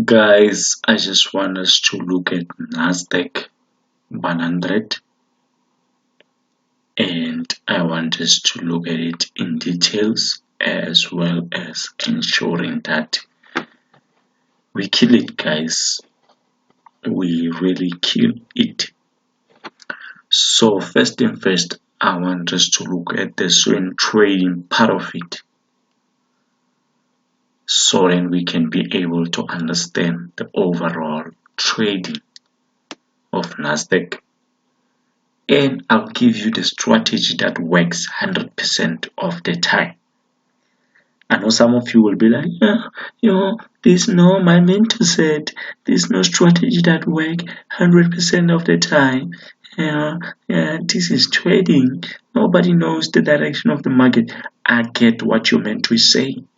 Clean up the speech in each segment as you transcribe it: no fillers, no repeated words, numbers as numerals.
Guys, I just want us to look at Nas100 and I want us to look at it in details as well as ensuring that we kill it, guys. We really kill it. So first thing first, I want us to look at the swing trading part of it, so then we can be able to understand the overall trading of Nasdaq. And I'll give you the strategy that works 100% of the time. I know some of you will be like, there's no, my mentor said, there's no strategy that works 100% of the time. This is trading. Nobody knows the direction of the market. I get what your mentor is saying.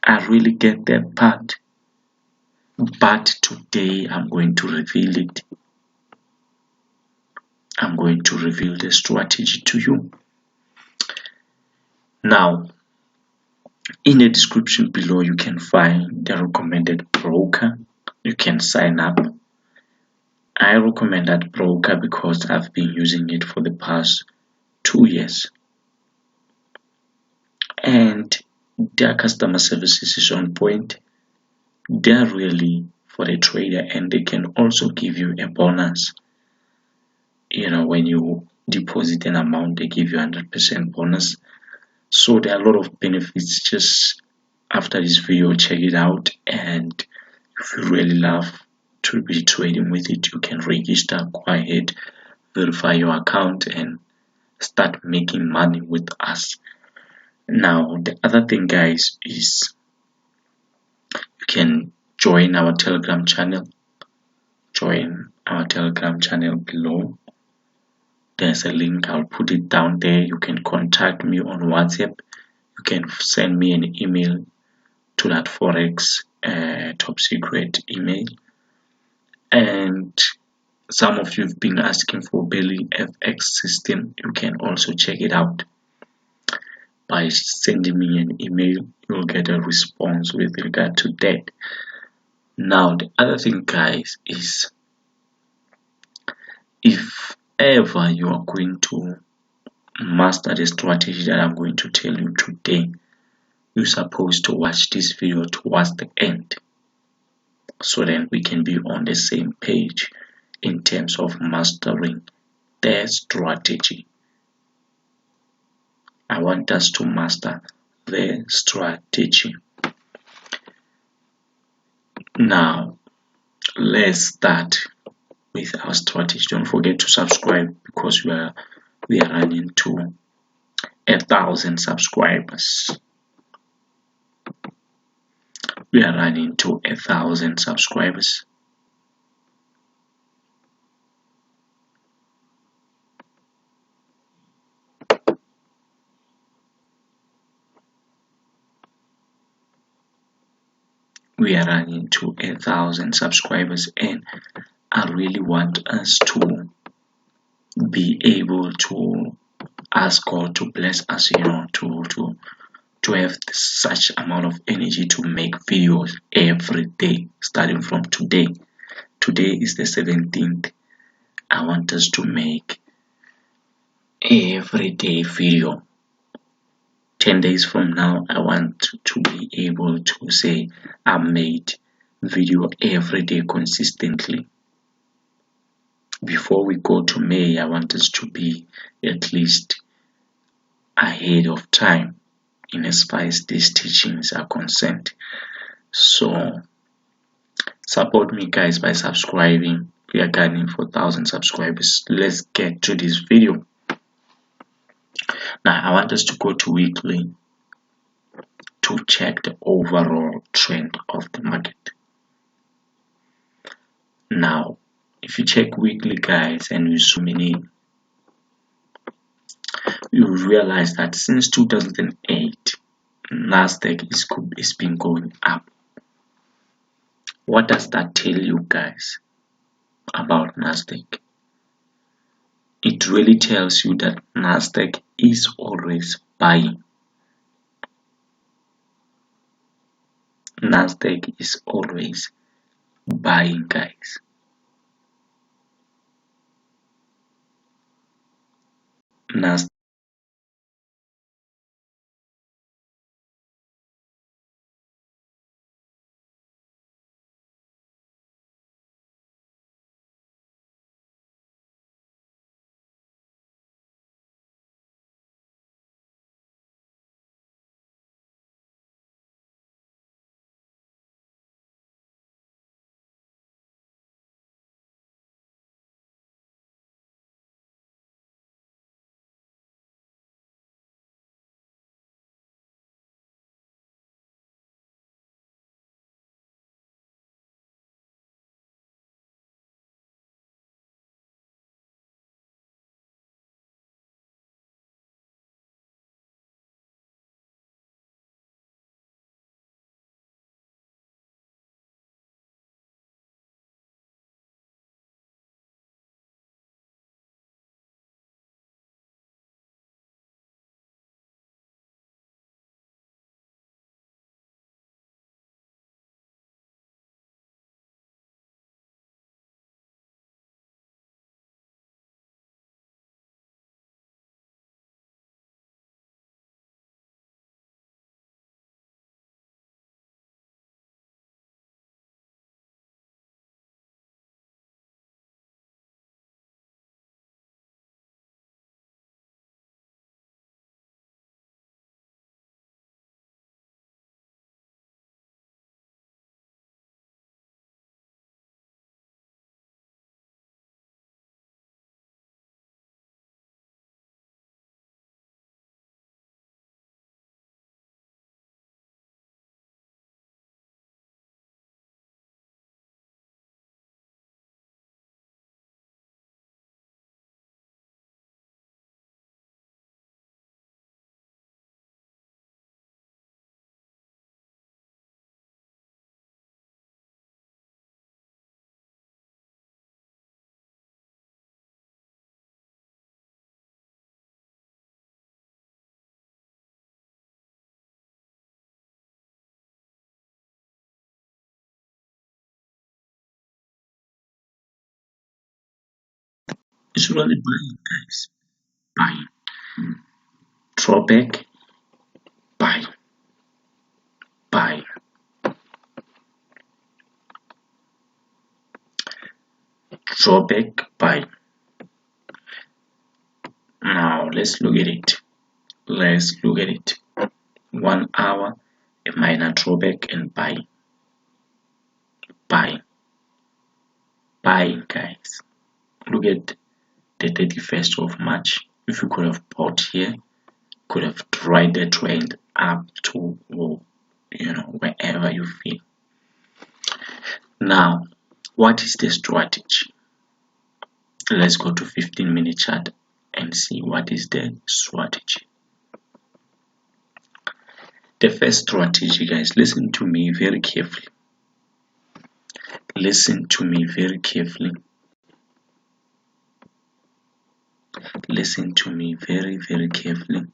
I really get that part. But today I'm going to reveal it. I'm going to reveal the strategy to you. Now, in the description below, you can find the recommended broker. You can sign up. I recommend that broker because I've been using it for the past 2 years. And their customer services is on point. They're really for the trader, and they can also give you a bonus. When you deposit an amount, they give you 100% bonus. So there are a lot of benefits. Just after this video, check it out, and if you really love to be trading with it, you can register, go ahead, verify your account, and start making money with us. Now, the other thing, guys, is you can join our Telegram channel. Join our Telegram channel below. There's a link. I'll put it down there. You can contact me on WhatsApp. You can send me an email to that Forex top secret email. And some of you have been asking for Belly FX system. You can also check it out by sending me an email. You'll get a response with regard to that. Now, the other thing, guys, is if ever you are going to master the strategy that I'm going to tell you today, you're supposed to watch this video towards the end, so then we can be on the same page in terms of mastering the strategy. I want us to master the strategy. Now, let's start with our strategy. Don't forget to subscribe because we are running to 1,000 subscribers. We are running to 1,000 subscribers. We are running to 1,000 subscribers, and I really want us to be able to ask God to bless us, to have such amount of energy to make videos every day, starting from today. Today is the 17th. I want us to make everyday video. 10 days from now, I want to be able to say I made video every day consistently. Before we go to May, I want us to be at least ahead of time in as far as these teachings are concerned. So support me, guys, by subscribing. We are gunning for 1,000 subscribers. Let's get to this video. Now, I want us to go to weekly to check the overall trend of the market. Now, if you check weekly, guys, and you zoom in, you realize that since 2008, Nasdaq is been going up. What does that tell you, guys, about Nasdaq? It really tells you that Nasdaq is always buying. Nasdaq is always buying, guys. Nasdaq is really buying, guys. Buying. Drawback, buy, buy. Drawback, buy. Now let's look at it. Let's look at it. 1 hour, a minor drawback, and buy. Buy. Buying, guys. Look at the 31st of March. If you could have bought here, could have tried the trend up to, wherever you feel. Now, what is the strategy? Let's go to 15-minute chart and see what is the strategy. The first strategy, guys, listen to me very carefully. Listen to me very carefully. Listen to me very, very carefully.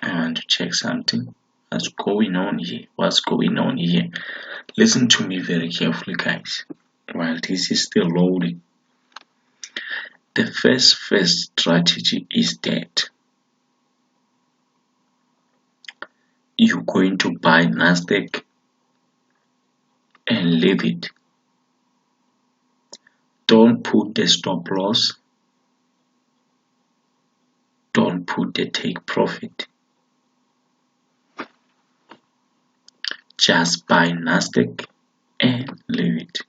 I want to check something. What's going on here? What's going on here? Listen to me very carefully, guys, while this is still loading. The first strategy is that you're going to buy Nasdaq and leave it. Don't put the stop loss. Don't put the take profit. Just buy Nasdaq and leave it.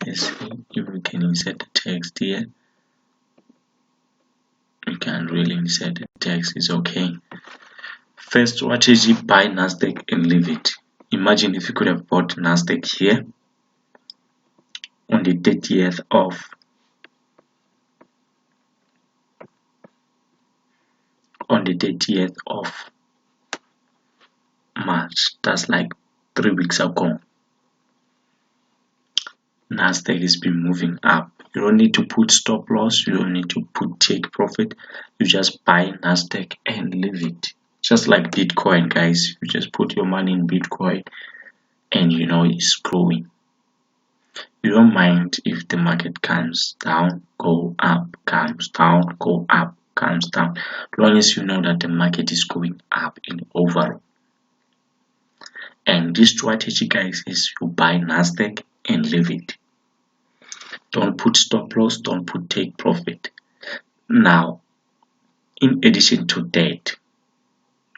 Let's see if we can insert the text here. We can't really insert the text, it's okay. First strategy, buy Nasdaq and leave it. Imagine if you could have bought Nasdaq here on the 30th of March. That's like 3 weeks ago. Nasdaq has been moving up You don't need to put stop loss. You don't need to put take profit. You just buy Nasdaq and leave it. Just like Bitcoin, guys. You just put your money in Bitcoin and you know it's growing. You don't mind if the market comes down, go up, comes down, go up, comes down. As long as you know that the market is going up in overall. And this strategy, guys, is you buy Nasdaq and leave it. Don't put stop loss, don't put take profit. Now, in addition to that,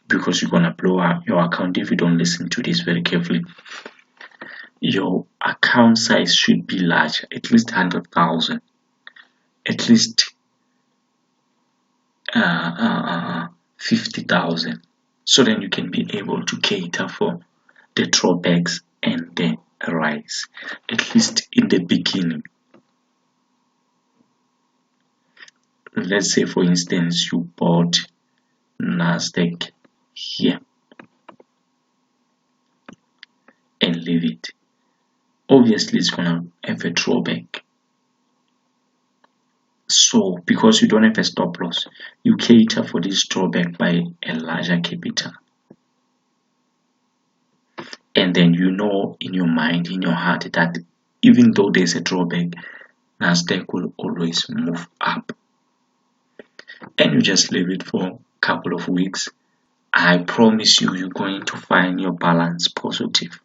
because you're gonna blow up your account if you don't listen to this very carefully, your account size should be large, at least 100,000, at least 50,000, so then you can be able to cater for the drawbacks and the rise, at least in the beginning. Let's say, for instance, you bought Nasdaq here and leave it. Obviously, it's gonna have a drawback. So, because you don't have a stop loss, you cater for this drawback by a larger capital. And then you know in your mind, in your heart, that even though there's a drawback, Nasdaq will always move up. And you just leave it for a couple of weeks. I promise you, you're going to find your balance positive.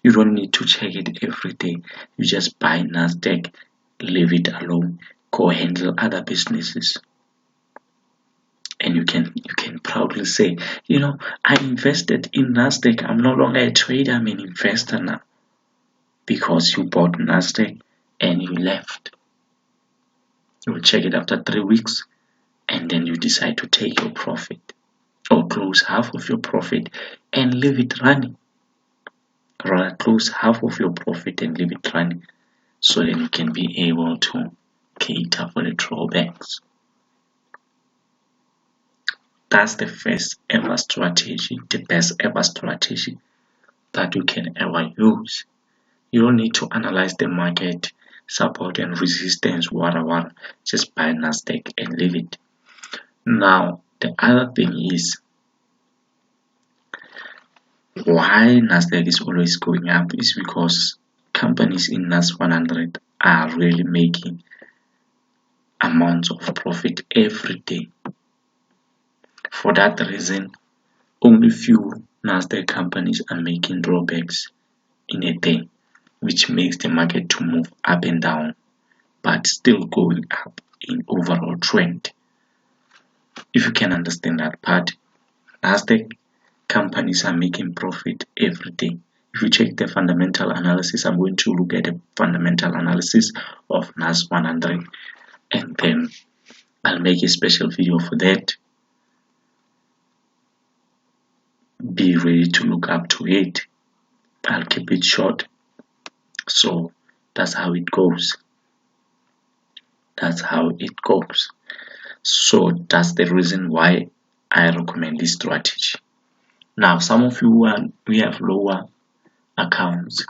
You don't need to check it every day. You just buy Nasdaq, leave it alone, go handle other businesses. And you can proudly say, you know, I invested in Nasdaq. I'm no longer a trader, I'm an investor now. Because you bought Nasdaq and you left. You will check it after 3 weeks and then you decide to take your profit or close half of your profit and leave it running. Rather, close half of your profit and leave it running, so then you can be able to cater for the drawbacks. That's the first ever strategy, the best ever strategy that you can ever use. You don't need to analyze the market, support and resistance, whatever. Just buy Nasdaq and leave it. Now, the other thing is, why Nasdaq is always going up is because companies in Nas100 are really making amounts of profit every day. For that reason, only few Nasdaq companies are making drawbacks in a day, which makes the market to move up and down, but still going up in overall trend. If you can understand that part, Nasdaq companies are making profit every day. If you check the fundamental analysis, I'm going to look at the fundamental analysis of Nas100 and then I'll make a special video for that. Be ready to look up to it. I'll keep it short. So that's how it goes. That's how it goes. So that's the reason why I recommend this strategy. Now, some of you we have lower accounts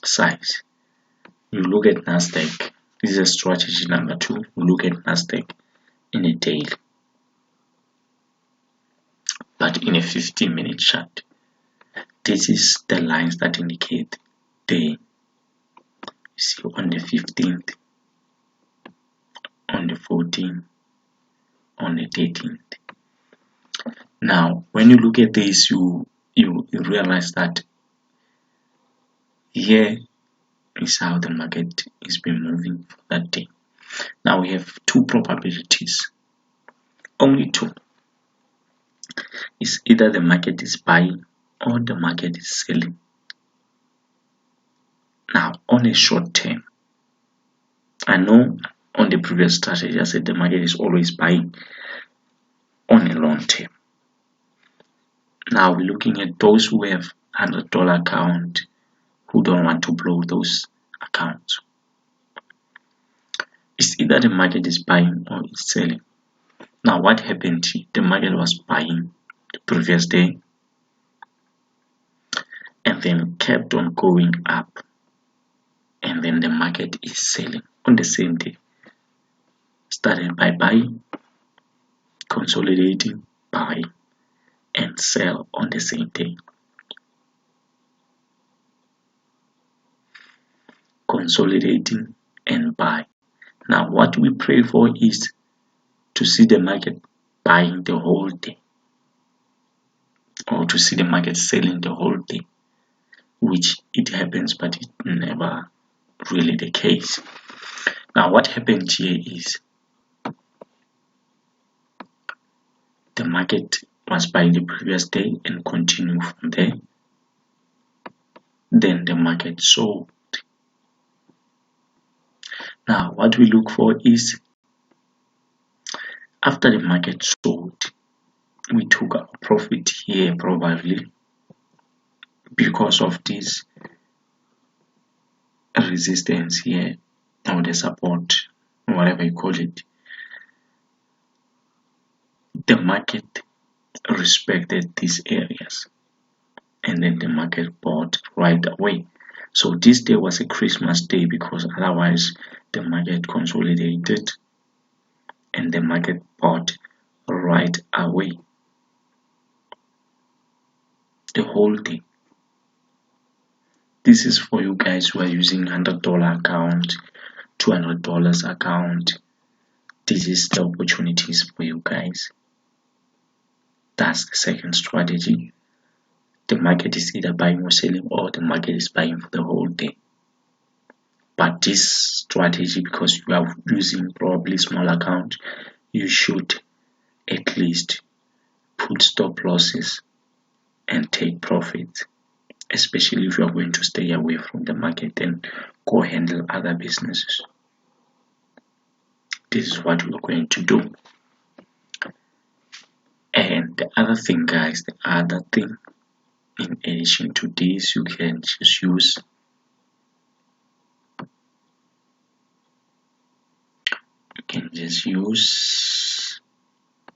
size. You look at Nasdaq. This is strategy number 2. You look at Nasdaq in a daily, but in a 15-minute chart. This is the lines that indicate the, you see, on the 15th, on the 14th, on the 13th. Now, when you look at this, you realize that here is how the market is been moving for that day. Now we have 2 probabilities, only 2. It's either the market is buying or the market is selling. Now, on a short term, I know on the previous strategy I said the market is always buying. On a long term, now we're looking at those who have $100 account who don't want to blow those accounts. It's either the market is buying or it's selling. Now, what happened? The market was buying the previous day and then kept on going up and then the market is selling on the same day. Started by buying, consolidating, buy, and sell on the same day. Consolidating and buy. Now what we pray for is to see the market buying the whole day, or to see the market selling the whole day, which it happens, but it's never really the case. Now what happened here is the market was buying the previous day and continued from there. Then the market sold. Now what we look for is, after the market sold, we took a profit here probably because of this resistance here, or the support, whatever you call it. The market respected these areas, and then the market bought right away. So this day was a Christmas day, because otherwise the market consolidated and the market bought right away the whole thing. This is for you guys who are using $100 account, $200 account. This is the opportunities for you guys. That's the second strategy. The market is either buying or selling, or the market is buying for the whole day. But this strategy, because you are using probably small account, you should at least put stop losses and take profits, especially if you are going to stay away from the market and go handle other businesses. This is what we're going to do. And the other thing, guys, in addition to this, you can just use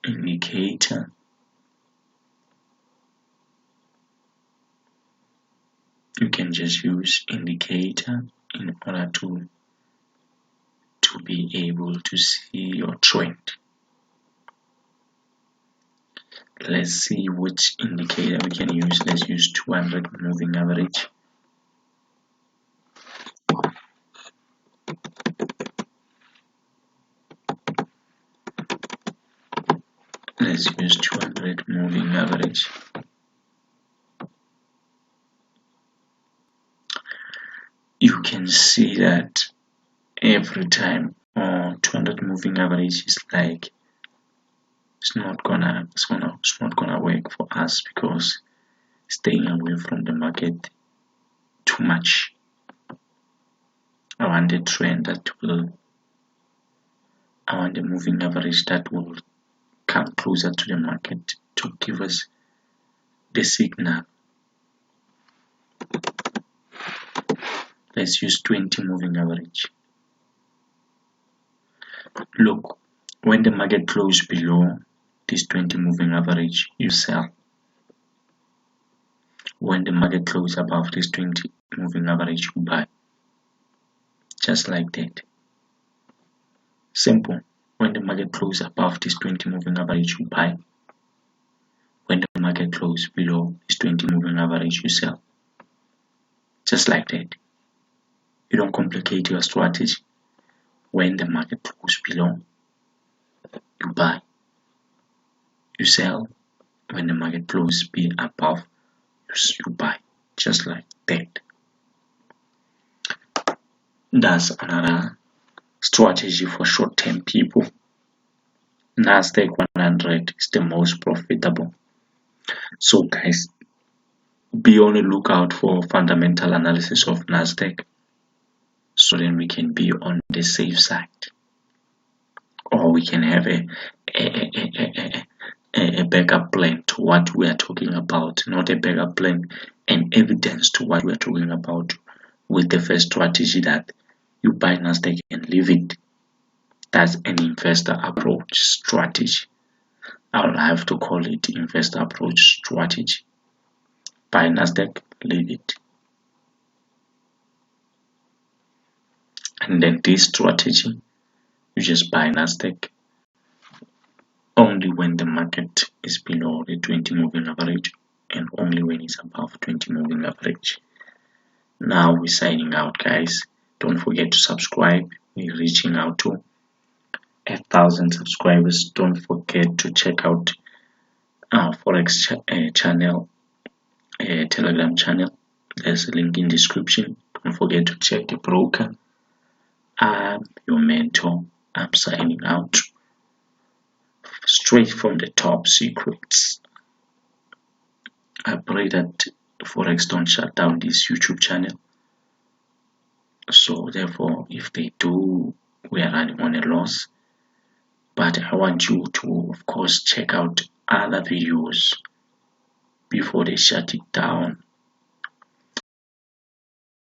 indicator. You can just use indicator in order to be able to see your trend. Let's see which indicator we can use. Let's use 200 moving average. Let's use 200 moving average. You can see that every time 200 moving average is like, it's not gonna work for us, because staying away from the market too much. I want a trend I want a moving average that will come closer to the market to give us the signal. Let's use 20 moving average. Look, when the market closes below this 20 moving average, you sell. When the market closes above this 20 moving average, you buy. Just like that. Simple. When the market closes above this 20 moving average, you buy. When the market closes below this 20 moving average, you sell. Just like that. You don't complicate your strategy. When the market closes below, you buy. You sell. When the market closes above, you buy. Just like that. That's another strategy for short-term people. Nas100 is the most profitable. So guys, be on the lookout for fundamental analysis of Nasdaq, so then we can be on the safe side, or we can have a backup plan to what we are talking about. Not a backup plan, and evidence to what we are talking about, with the first strategy that you buy Nasdaq and leave it. That's an investor approach strategy. I'll have to call it investor approach strategy. Buy Nasdaq, leave it. And then this strategy, you just buy Nasdaq only when the market is below the 20 moving average and only when it's above 20 moving average. Now we're signing out, guys. Don't forget to subscribe. We're reaching out to 1,000 subscribers. Don't forget to check out our Forex channel, Telegram channel. There's a link in description. Don't forget to check the broker. I'm your mentor. I'm signing out. Straight from the top secrets. I pray that Forex don't shut down this YouTube channel. So therefore, if they do, we are running on a loss. But I want you to, of course, check out other videos before they shut it down.